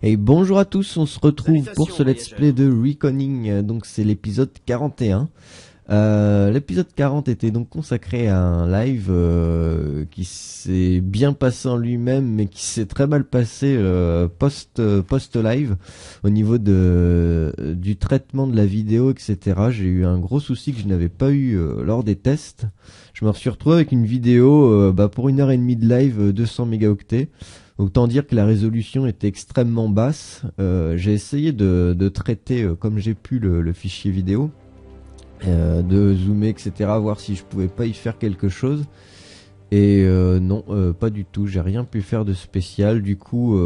Et bonjour à tous, on se retrouve pour ce let's play de Reckoning, donc c'est l'épisode 41. L'épisode 40 était donc consacré à un live qui s'est bien passé en lui-même, mais qui s'est très mal passé post-live au niveau du traitement de la vidéo, etc. J'ai eu un gros souci que je n'avais pas eu lors des tests. Je me suis retrouvé avec une vidéo pour 1h30 de live 200 mégaoctets. Autant dire que la résolution était extrêmement basse. J'ai essayé de traiter comme j'ai pu le fichier vidéo, de zoomer, etc., voir si je pouvais pas y faire quelque chose. Et non, pas du tout. J'ai rien pu faire de spécial. Du coup,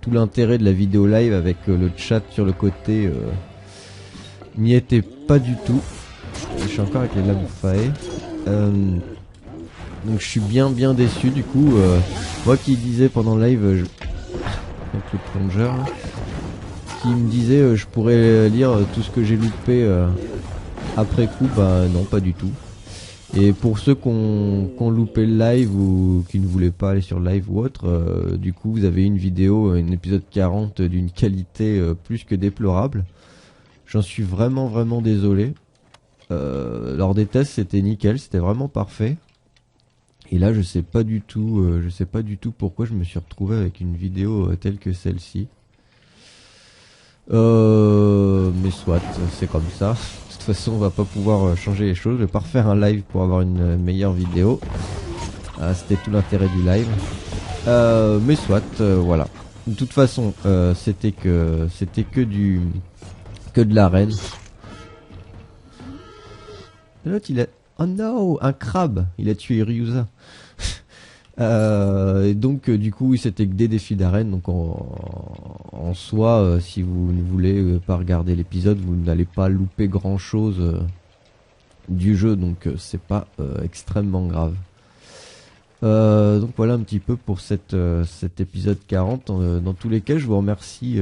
tout l'intérêt de la vidéo live avec le chat sur le côté n'y était pas du tout. Je suis encore avec les lames faées. Donc je suis bien déçu du coup. Moi qui disais pendant le live avec le plongeur là, qui me disait je pourrais lire tout ce que j'ai loupé après coup, bah non, pas du tout. Et pour ceux qui ont loupé le live ou qui ne voulaient pas aller sur le live ou autre, du coup vous avez une vidéo, un épisode 40 d'une qualité plus que déplorable. J'en suis vraiment désolé. Lors des tests c'était nickel, c'était vraiment parfait. Et là je sais pas du tout pourquoi je me suis retrouvé avec une vidéo telle que celle-ci. Mais soit, c'est comme ça. De toute façon on va pas pouvoir changer les choses. Je vais pas refaire un live pour avoir une meilleure vidéo. C'était tout l'intérêt du live. Mais soit, voilà. De toute façon c'était que de l'arène. L'autre il a... Oh no, un crabe. Il a tué Ryuza. Et donc du coup c'était que des défis d'arène. Donc en soi, si vous ne voulez pas regarder l'épisode, vous n'allez pas louper grand chose du jeu. Donc c'est pas extrêmement grave. Donc voilà un petit peu pour cet épisode 40. Dans tous les cas, je vous remercie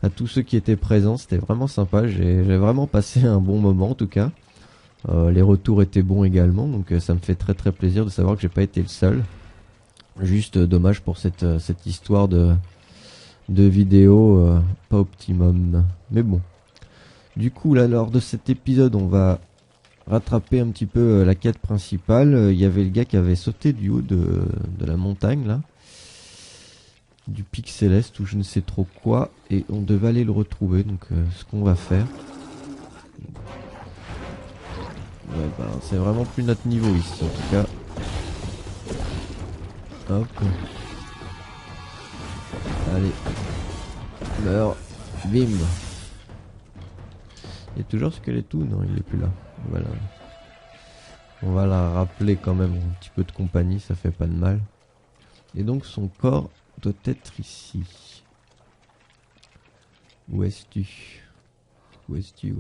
à tous ceux qui étaient présents. C'était vraiment sympa. J'ai vraiment passé un bon moment en tout cas. Les retours étaient bons également, donc ça me fait très plaisir de savoir que j'ai pas été le seul. Juste dommage pour cette histoire de vidéo pas optimum. Mais bon. Du coup là, lors de cet épisode, on va rattraper un petit peu la quête principale. Il y avait le gars qui avait sauté du haut de la montagne là, du pic céleste ou je ne sais trop quoi, et on devait aller le retrouver. Donc ce qu'on va faire. Ouais, bah, c'est vraiment plus notre niveau ici en tout cas. Hop. Allez. Meurs. Bim. Il y a toujours Skeletou? Non, il est plus là. Voilà. On va la rappeler quand même un petit peu de compagnie, ça fait pas de mal. Et donc son corps doit être ici. Où es-tu? Où es-tu?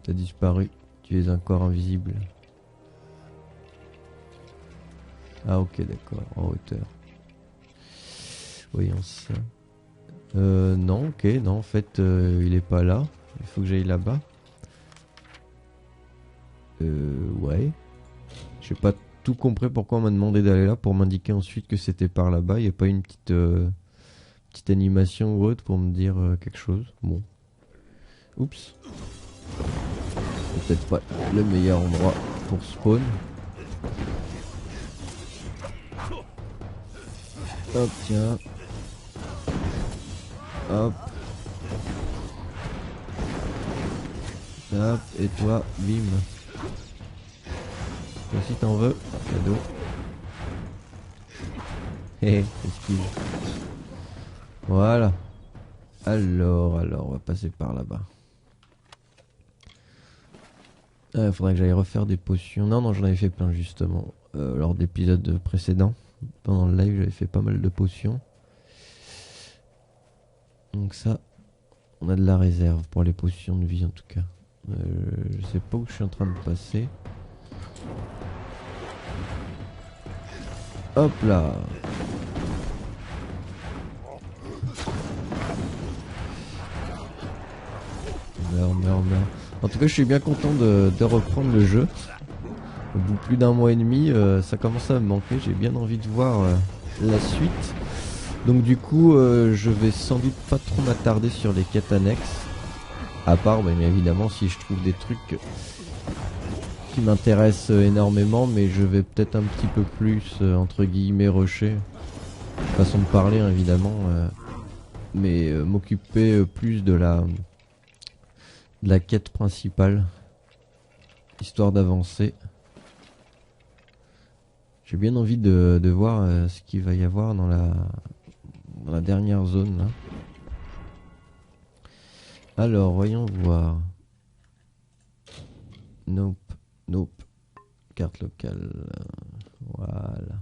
T'as disparu, tu es un corps invisible. Ah ok, d'accord, en hauteur. Voyons ça. Non, ok, non, en fait, il est pas là. Il faut que j'aille là-bas. Ouais. J'ai pas tout compris pourquoi on m'a demandé d'aller là pour m'indiquer ensuite que c'était par là-bas. Il n'y a pas une petite animation ou autre pour me dire quelque chose. Bon. Oups. Peut-être pas le meilleur endroit pour spawn. Hop, tiens. Hop. Hop, et toi, bim. Toi aussi t'en veux? Cadeau. Hé, excuse. Voilà. Alors, on va passer par là-bas. Faudrait que j'aille refaire des potions. Non, j'en avais fait plein justement lors de l'épisode précédent. Pendant le live, j'avais fait pas mal de potions. Donc ça, on a de la réserve pour les potions de vie en tout cas. Je sais pas où je suis en train de passer. Hop là. Meurs. En tout cas, je suis bien content de reprendre le jeu. Au bout de plus d'un mois et demi, ça commence à me manquer. J'ai bien envie de voir la suite. Donc du coup, je vais sans doute pas trop m'attarder sur les quêtes annexes. À part, mais évidemment, si je trouve des trucs qui m'intéressent énormément, mais je vais peut-être un petit peu plus, entre guillemets, rusher. Façon de parler, hein, évidemment. Mais m'occuper plus de la quête principale. Histoire d'avancer. J'ai bien envie de voir ce qu'il va y avoir dans la dernière zone là. Alors, voyons voir. Nope, nope. Carte locale. Voilà.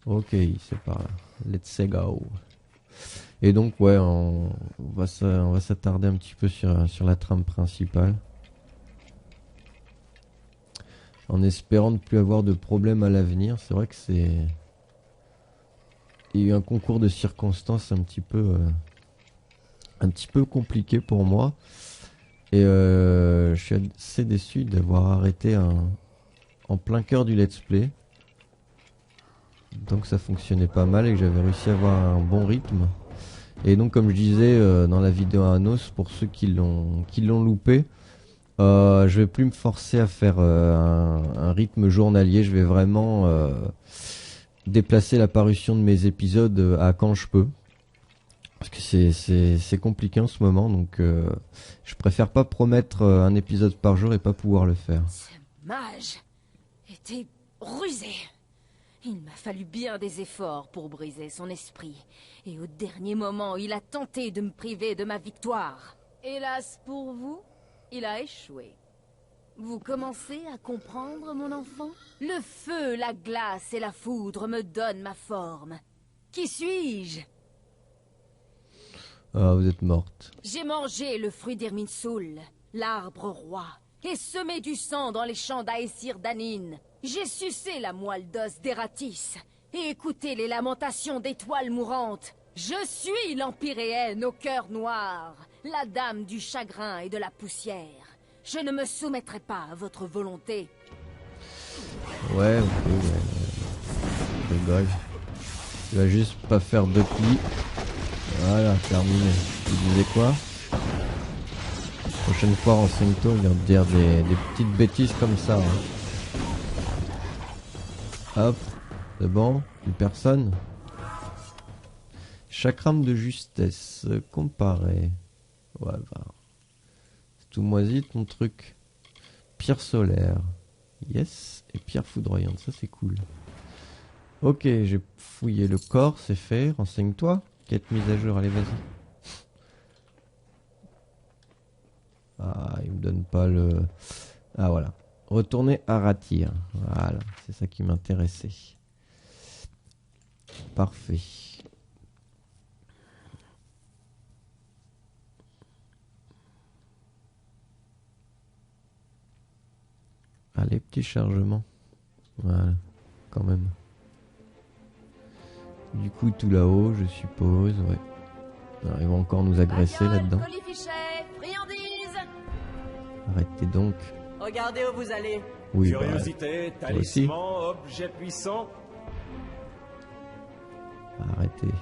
Ok, c'est par là. Let's go. Et donc, ouais, on va s'attarder un petit peu sur la trame principale. En espérant ne plus avoir de problème à l'avenir. C'est vrai que il y a eu un concours de circonstances un petit peu compliqué pour moi. Et je suis assez déçu d'avoir arrêté en plein cœur du let's play. Donc ça fonctionnait pas mal et que j'avais réussi à avoir un bon rythme. Et donc comme je disais dans la vidéo à Anos, pour ceux qui l'ont loupé, je vais plus me forcer à faire un rythme journalier. Je vais vraiment déplacer la parution de mes épisodes à quand je peux. Parce que c'est compliqué en ce moment, donc je préfère pas promettre un épisode par jour et pas pouvoir le faire. Ce mage était rusé. Il m'a fallu bien des efforts pour briser son esprit. Et au dernier moment, il a tenté de me priver de ma victoire. Hélas pour vous, il a échoué. Vous commencez à comprendre, mon enfant? Le feu, la glace et la foudre me donnent ma forme. Qui suis-je? Ah, vous êtes morte. J'ai mangé le fruit d'Irminsul, l'arbre roi, et semé du sang dans les champs d'Aesir Danin. J'ai sucé la moelle d'os d'Eratis, et écouté les lamentations d'étoiles mourantes. Je suis l'Empyréenne au cœur noir, la dame du chagrin et de la poussière. Je ne me soumettrai pas à votre volonté. Ouais, ok, ouais. Je rigole. Tu vas juste pas faire de plis. Voilà, terminé. Tu disais quoi? Prochaine fois, renseigne-toi, il vient de dire des petites bêtises comme ça. Hein. Hop, c'est bon? Plus personne? Chakrame de justesse, comparé. Ouais, bah. C'est tout moisi ton truc. Pierre solaire. Yes. Et pierre foudroyante, ça c'est cool. Ok, j'ai fouillé le corps, c'est fait. Renseigne-toi. Quête mise à jour, allez vas-y. Ah, il me donne pas le... Ah voilà. Retourner à Ratir. Voilà, c'est ça qui m'intéressait. Parfait. Allez, petit chargement. Voilà, quand même. Du coup, tout là-haut, je suppose, ouais. Alors, ils vont encore nous agresser là-dedans. Arrêtez donc. Regardez où vous allez. Oui, Curiosité, bah, aussi. talisman, objet puissant. Arrêtez.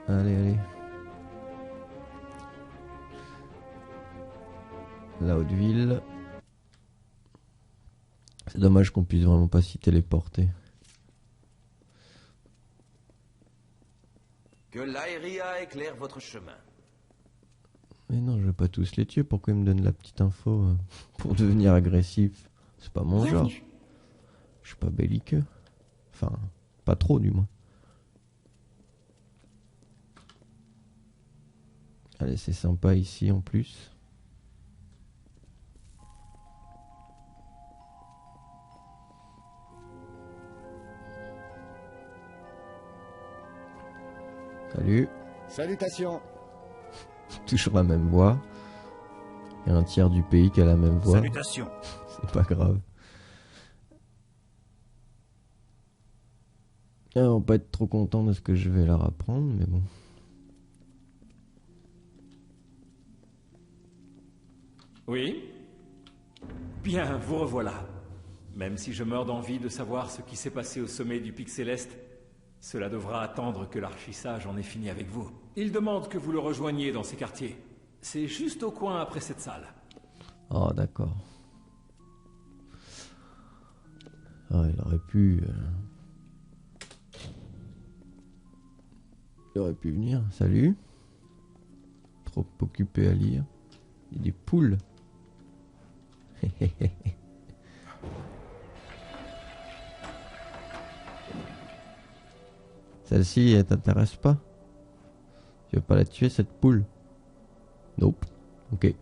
Allez, allez. La haute ville. C'est dommage qu'on puisse vraiment pas s'y téléporter. Que l'Aeria éclaire votre chemin. Mais non, je veux pas tous les tuer. Pourquoi ils me donnent la petite info pour devenir agressif? C'est pas mon genre. Je suis pas belliqueux. Enfin, pas trop du moins. Allez, c'est sympa ici en plus. Salut. Salutations. Toujours la même voix. Il y a un tiers du pays qui a la même voix. Salutations. C'est pas grave. Ils vont pas être trop contents de ce que je vais leur apprendre, mais bon. Oui. Bien, vous revoilà. Même si je meurs d'envie de savoir ce qui s'est passé au sommet du Pic Céleste, cela devra attendre que l'archissage en ait fini avec vous. Il demande que vous le rejoigniez dans ces quartiers. C'est juste au coin après cette salle. Oh, d'accord. Ah, il aurait pu... Il aurait pu venir. Salut. Trop occupé à lire. Il y a des poules. Celle-ci, elle t'intéresse pas? Tu veux pas la tuer, cette poule? Nope. Ok.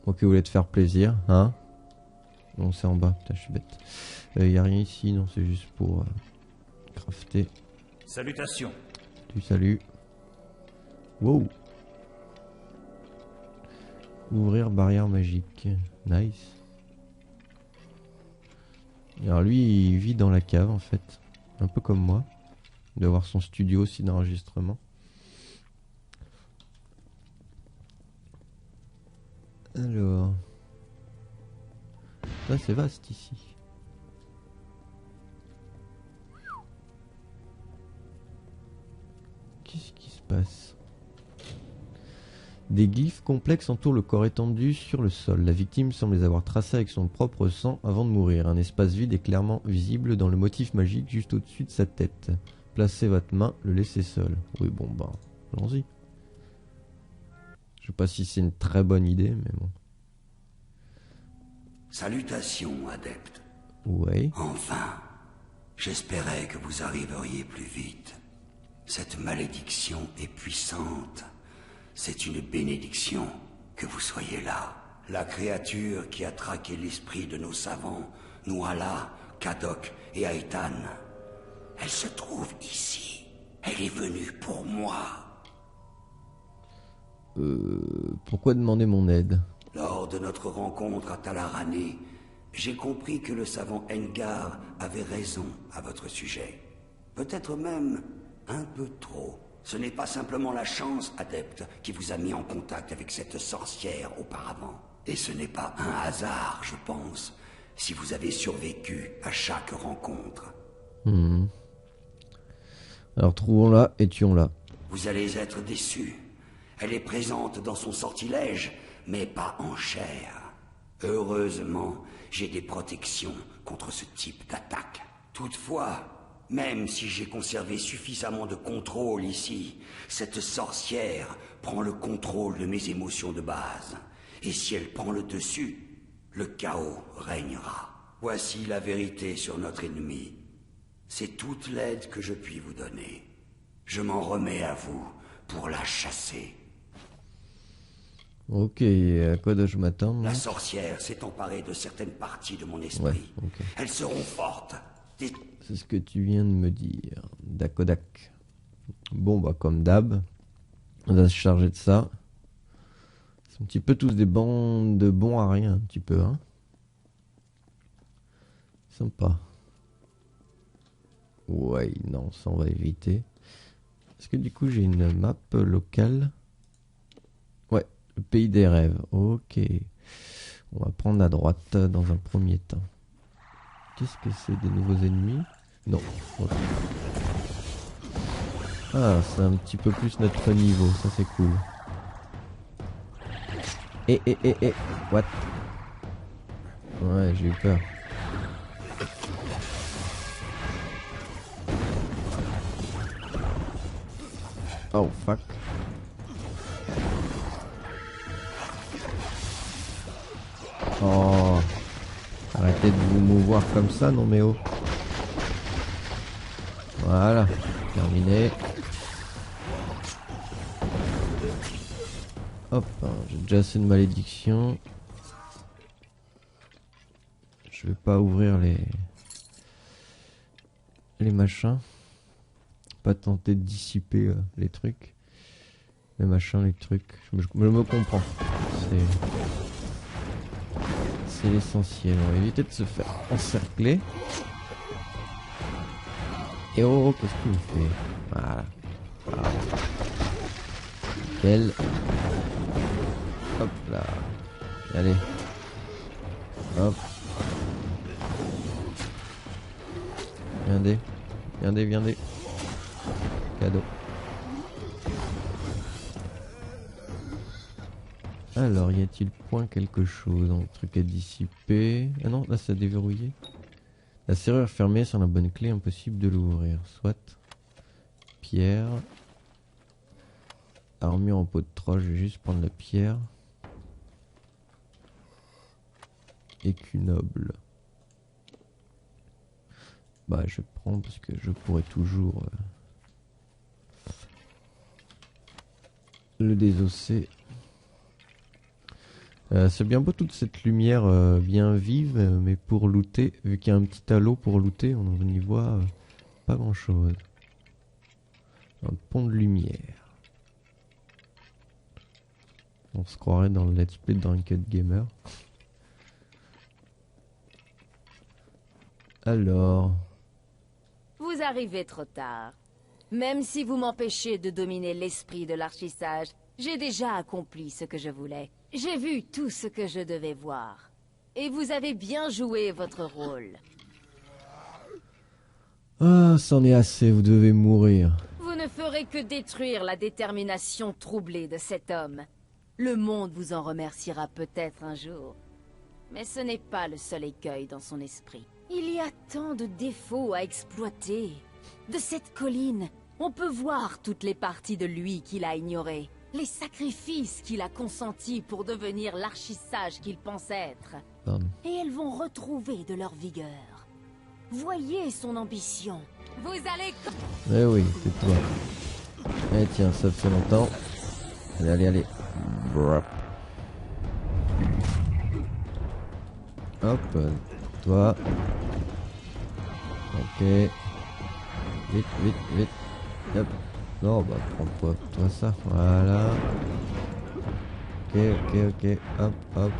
Ok, vous voulez te faire plaisir, hein? Non, c'est en bas. Putain, je suis bête. Y a rien ici, non, c'est juste pour crafter. Salutations. Salut. Wow. Ouvrir barrière magique. Nice. Alors lui, il vit dans la cave en fait. Un peu comme moi. Il doit avoir son studio aussi d'enregistrement. Alors. Ça c'est vaste ici. Qu'est-ce qui se passe? Des glyphes complexes entourent le corps étendu sur le sol. La victime semble les avoir tracés avec son propre sang avant de mourir. Un espace vide est clairement visible dans le motif magique juste au-dessus de sa tête. Placez votre main, le laissez seul. Oui, bon, bah, allons-y. Je sais pas si c'est une très bonne idée, mais bon. Salutations, adepte. Ouais. Enfin, j'espérais que vous arriveriez plus vite. Cette malédiction est puissante. C'est une bénédiction que vous soyez là. La créature qui a traqué l'esprit de nos savants, Nuala, Kadok et Aïtan. Elle se trouve ici. Elle est venue pour moi. Pourquoi demander mon aide? Lors de notre rencontre à Talarani, j'ai compris que le savant Engar avait raison à votre sujet. Peut-être même un peu trop. Ce n'est pas simplement la chance, adepte, qui vous a mis en contact avec cette sorcière auparavant. Et ce n'est pas un hasard, je pense, si vous avez survécu à chaque rencontre. Alors trouvons-la et tuons-la. Vous allez être déçus. Elle est présente dans son sortilège, mais pas en chair. Heureusement, j'ai des protections contre ce type d'attaque. Toutefois, même si j'ai conservé suffisamment de contrôle ici, cette sorcière prend le contrôle de mes émotions de base. Et si elle prend le dessus, le chaos régnera. Voici la vérité sur notre ennemi. C'est toute l'aide que je puis vous donner. Je m'en remets à vous pour la chasser. Ok, à quoi dois-je m'attendre? La sorcière s'est emparée de certaines parties de mon esprit. Ouais, ok. Elles seront fortes. C'est ce que tu viens de me dire. Dakodak. Bon, bah, comme d'hab, on va se charger de ça. C'est un petit peu tous des bandes de bons à rien, un petit peu, hein. Sympa. Ouais, non, ça on va éviter. Est-ce que du coup j'ai une map locale? Ouais, le pays des rêves. Ok. On va prendre à droite dans un premier temps. Qu'est-ce que c'est? Des nouveaux ennemis? Non. Ok. Ah, c'est un petit peu plus notre niveau, ça c'est cool. What? Ouais, j'ai eu peur. Oh fuck. Oh. Arrêtez de vous mouvoir comme ça, non mais oh. Voilà. Terminé. Hop, hein, j'ai déjà assez de malédiction. Je vais pas ouvrir les machins. Pas tenter de dissiper les trucs. Les machins, les trucs. Je me comprends. C'est l'essentiel. On va éviter de se faire encercler. Et oh, qu'est-ce qu'il me fait? Voilà. Voilà. Nickel. Hop là. Allez. Hop. Viendez. Viendez, viendez. Cadeau. Alors, y a-t-il point quelque chose, un truc à dissiper? Ah non, là, ça a déverrouillé. La serrure fermée sans la bonne clé, impossible de l'ouvrir. Soit. Pierre. Armure en peau de troll, je vais juste prendre la pierre. Écu noble. Bah, je prends parce que je pourrais toujours le désosser. C'est bien beau toute cette lumière bien vive, mais pour looter, vu qu'il y a un petit halo pour looter, on n'y voit pas grand chose. Un pont de lumière. On se croirait dans le let's play de Ranked Gamer. Alors... Vous arrivez trop tard. Même si vous m'empêchez de dominer l'esprit de l'archissage, j'ai déjà accompli ce que je voulais. J'ai vu tout ce que je devais voir. Et vous avez bien joué votre rôle. Ah, c'en est assez, vous devez mourir. Vous ne ferez que détruire la détermination troublée de cet homme. Le monde vous en remerciera peut-être un jour. Mais ce n'est pas le seul écueil dans son esprit. Il y a tant de défauts à exploiter. De cette colline, on peut voir toutes les parties de lui qu'il a ignorées. Les sacrifices qu'il a consentis pour devenir l'archissage qu'il pense être. Pardon. Et elles vont retrouver de leur vigueur. Voyez son ambition. Vous allez... Eh oui, c'est toi. Eh tiens, ça fait longtemps. Allez, allez, allez. Brap. Hop, toi. Ok. Vite, vite, vite. Hop. Non, bah prends-toi ça. Voilà. Ok, ok, ok. Hop, hop.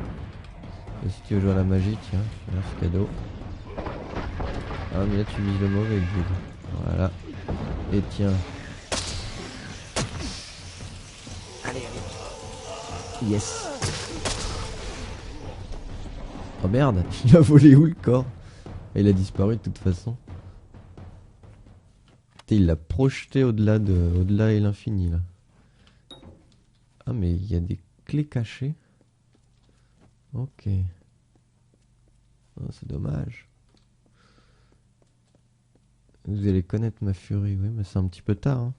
Et si tu veux jouer à la magie, tiens. Merci, cadeau. Ah, mais là tu vises le mauvais, le vide. Voilà. Et tiens. Allez, allez. Yes. Oh merde, il a volé où le corps? Il a disparu de toute façon. Putain, il l'a projeté au-delà et l'infini là. Ah mais il y a des clés cachées. Ok. Oh, c'est dommage. Vous allez connaître ma furie, oui, mais c'est un petit peu tard. Hein.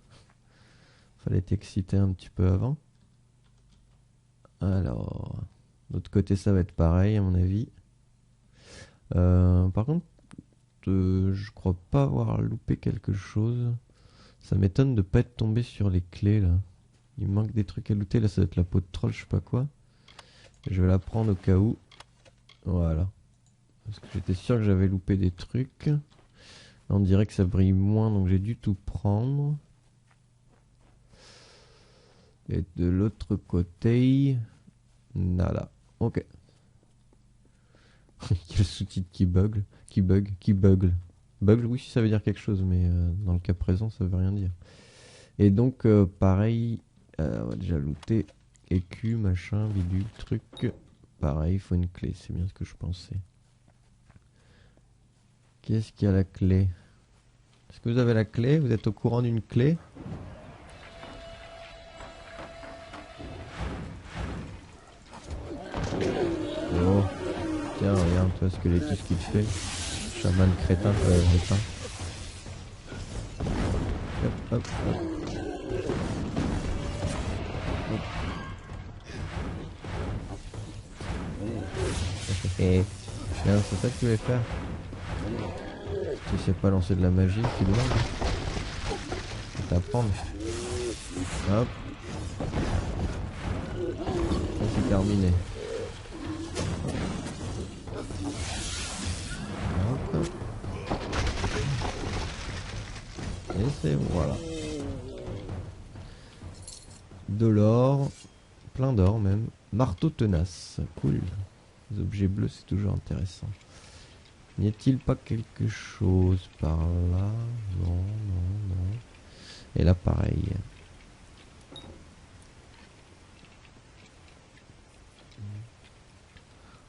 Fallait t'exciter un petit peu avant. Alors, de l'autre côté, ça va être pareil, à mon avis. Par contre, je crois pas avoir loupé quelque chose. Ça m'étonne de pas être tombé sur les clés, là. Il manque des trucs à looter, là, ça doit être la peau de troll, je sais pas quoi. Je vais la prendre au cas où. Voilà. Parce que j'étais sûr que j'avais loupé des trucs. On dirait que ça brille moins, donc j'ai dû tout prendre. Et de l'autre côté... Nada. Ok. Il y a le sous-titre qui bug. Bug, oui, ça veut dire quelque chose, mais dans le cas présent, ça veut rien dire. Et donc, pareil, on va déjà looter. Écu, machin, bidule, truc. Pareil, il faut une clé, c'est bien ce que je pensais. Qu'est-ce qu'il y a la clé? Est-ce que vous avez la clé? Vous êtes au courant d'une clé? Oh, tiens, regarde, toi, ce que tout ce qu'il fait. Chaman crétin, crétin. Hop, hop, hop. Et bien, c'est ça que tu voulais faire? Tu sais pas lancer de la magie, tu dois t'apprendre. Hop. C'est terminé. Hop. Et c'est voilà. De l'or. Plein d'or même. Marteau tenace. Cool. Les objets bleus, c'est toujours intéressant. N'y a-t-il pas quelque chose par là? Non, non, non. Et là, pareil.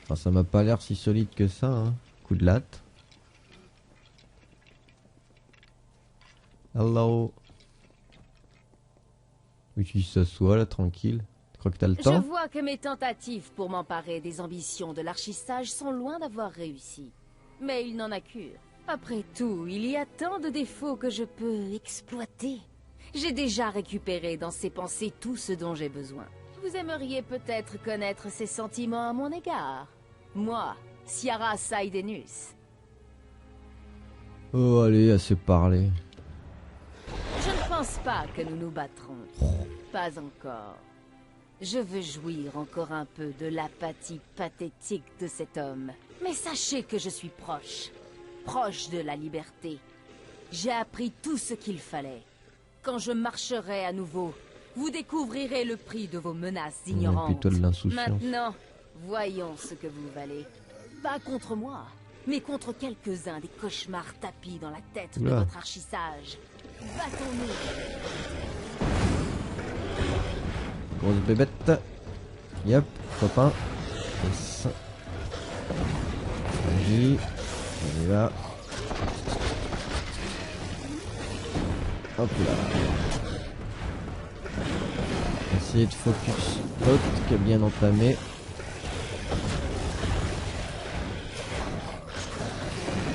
Enfin, ça m'a pas l'air si solide que ça, hein. Coup de latte. Hello. Oui, tu s'assoit là, tranquille. Tu crois que t'as le Je temps? vois que mes tentatives pour m'emparer des ambitions de l'archissage sont loin d'avoir réussi. Mais il n'en a cure. Après tout, il y a tant de défauts que je peux exploiter. J'ai déjà récupéré dans ses pensées tout ce dont j'ai besoin. Vous aimeriez peut-être connaître ses sentiments à mon égard. Moi, Ciara Saidenus. Oh, allez, assez parlé. Je ne pense pas que nous nous battrons. Pas encore. Je veux jouir encore un peu de l'apathie pathétique de cet homme. Mais sachez que je suis proche. Proche de la liberté. J'ai appris tout ce qu'il fallait. Quand je marcherai à nouveau, vous découvrirez le prix de vos menaces ignorantes. Plutôt de l'insouciance. Maintenant, voyons ce que vous valez. Pas contre moi, mais contre quelques-uns des cauchemars tapis dans la tête de Oula. votre archissage. Battons-nous. Grosse bébête. Yep, copain. Yes. Vas-y. On y va. Hop là. Essayer de focus l'autre qui est bien entamé.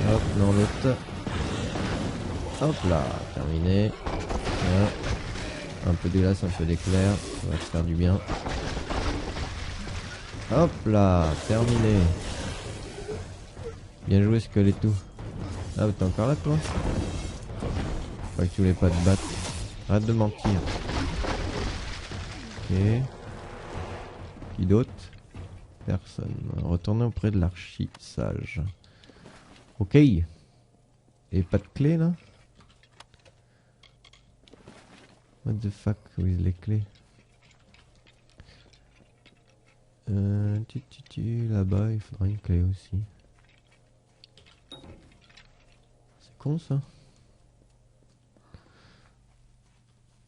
Hop, non l'autre. Hop là, terminé. Voilà. Un peu d'élace, un peu d'éclair, ça va te faire du bien. Hop là, terminé. Bien joué Squeletto. Ah, t'es encore là toi? Je crois que tu voulais pas te battre. Arrête de mentir. Ok. Qui d'autre? Personne. Retournez auprès de l'archi-sage. Ok. Et pas de clé là? What the fuck, with les clés? Là-bas, il faudra une clé aussi. C'est con ça.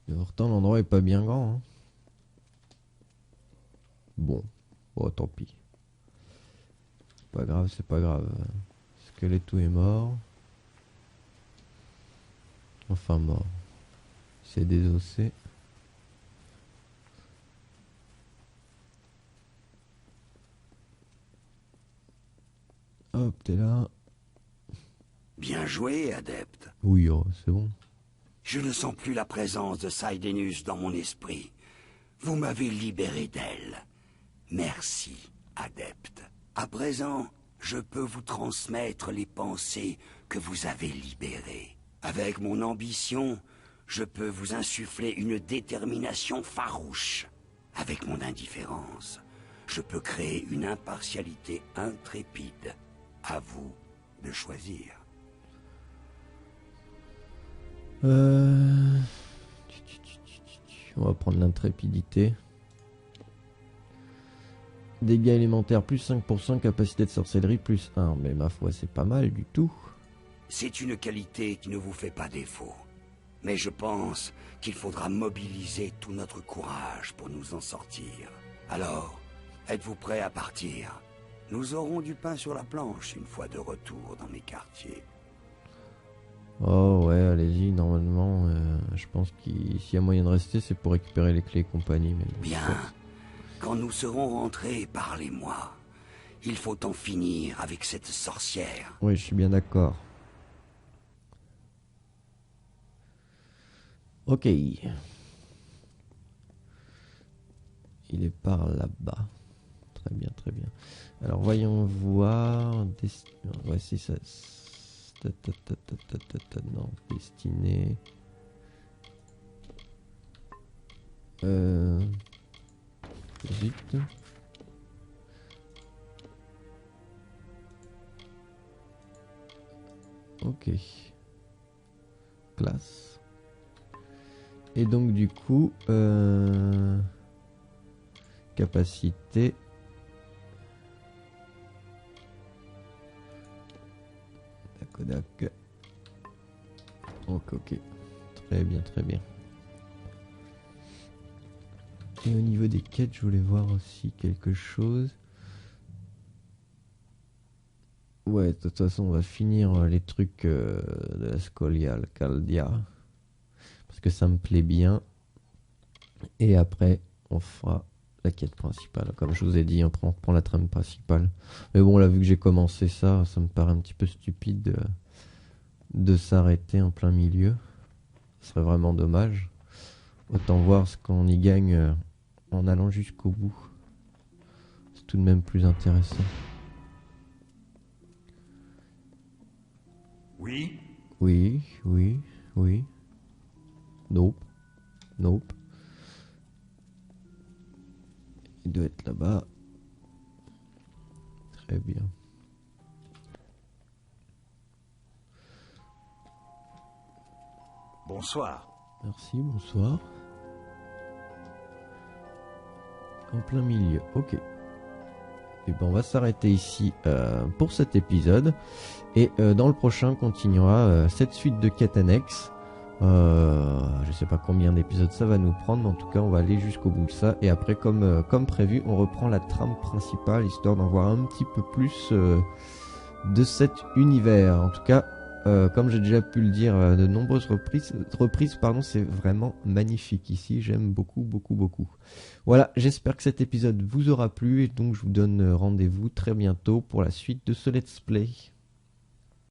Et pourtant l'endroit est pas bien grand. Hein. Bon, tant pis. Pas grave, c'est pas grave. Squeletto est mort. Enfin mort. C'est désossé. Hop, t'es là. Bien joué, adepte. Oui, oh, c'est bon. Je ne sens plus la présence de Saidenus dans mon esprit. Vous m'avez libéré d'elle. Merci, adepte. À présent, je peux vous transmettre les pensées que vous avez libérées. Avec mon ambition, je peux vous insuffler une détermination farouche. Avec mon indifférence, je peux créer une impartialité intrépide. À vous de choisir. On va prendre l'intrépidité. Dégâts élémentaires plus 5%, capacité de sorcellerie plus 1. Mais ma foi, c'est pas mal du tout. C'est une qualité qui ne vous fait pas défaut. Mais je pense qu'il faudra mobiliser tout notre courage pour nous en sortir. Alors, êtes-vous prêts à partir? Nous aurons du pain sur la planche une fois de retour dans mes quartiers. Oh ouais, allez-y, normalement, je pense qu'il s'il y a moyen de rester, c'est pour récupérer les clés et compagnie. Mais bien, quand nous serons rentrés, parlez-moi. Il faut en finir avec cette sorcière. Oui, je suis bien d'accord. Ok. Il est par là-bas. Très bien, très bien. Alors, voyons voir... Ouais, c'est ça. Non, destiné. Zut. Ok. Classe. Et donc du coup, capacité. Kodak. Ok. Très bien, très bien. Et au niveau des quêtes, je voulais voir aussi quelque chose. Ouais, de toute façon, on va finir les trucs de la Scolia, le Caldia. que ça me plaît bien. Et après, on fera la quête principale. Comme je vous ai dit, on prend la trame principale. Mais bon, là, vu que j'ai commencé ça, ça me paraît un petit peu stupide de s'arrêter en plein milieu. Ce serait vraiment dommage. Autant voir ce qu'on y gagne en allant jusqu'au bout. C'est tout de même plus intéressant. Oui? Oui. Nope. Il doit être là-bas. Très bien. Bonsoir. Merci, bonsoir. En plein milieu, ok. Et ben on va s'arrêter ici pour cet épisode. Et dans le prochain, on continuera cette suite de quêtes annexes. Je sais pas combien d'épisodes ça va nous prendre, mais en tout cas on va aller jusqu'au bout de ça. Et après, comme prévu, on reprend la trame principale, histoire d'en voir un petit peu plus de cet univers. En tout cas, comme j'ai déjà pu le dire de nombreuses reprises, c'est vraiment magnifique ici. J'aime beaucoup. Voilà, j'espère que cet épisode vous aura plu et donc je vous donne rendez-vous très bientôt pour la suite de ce let's play.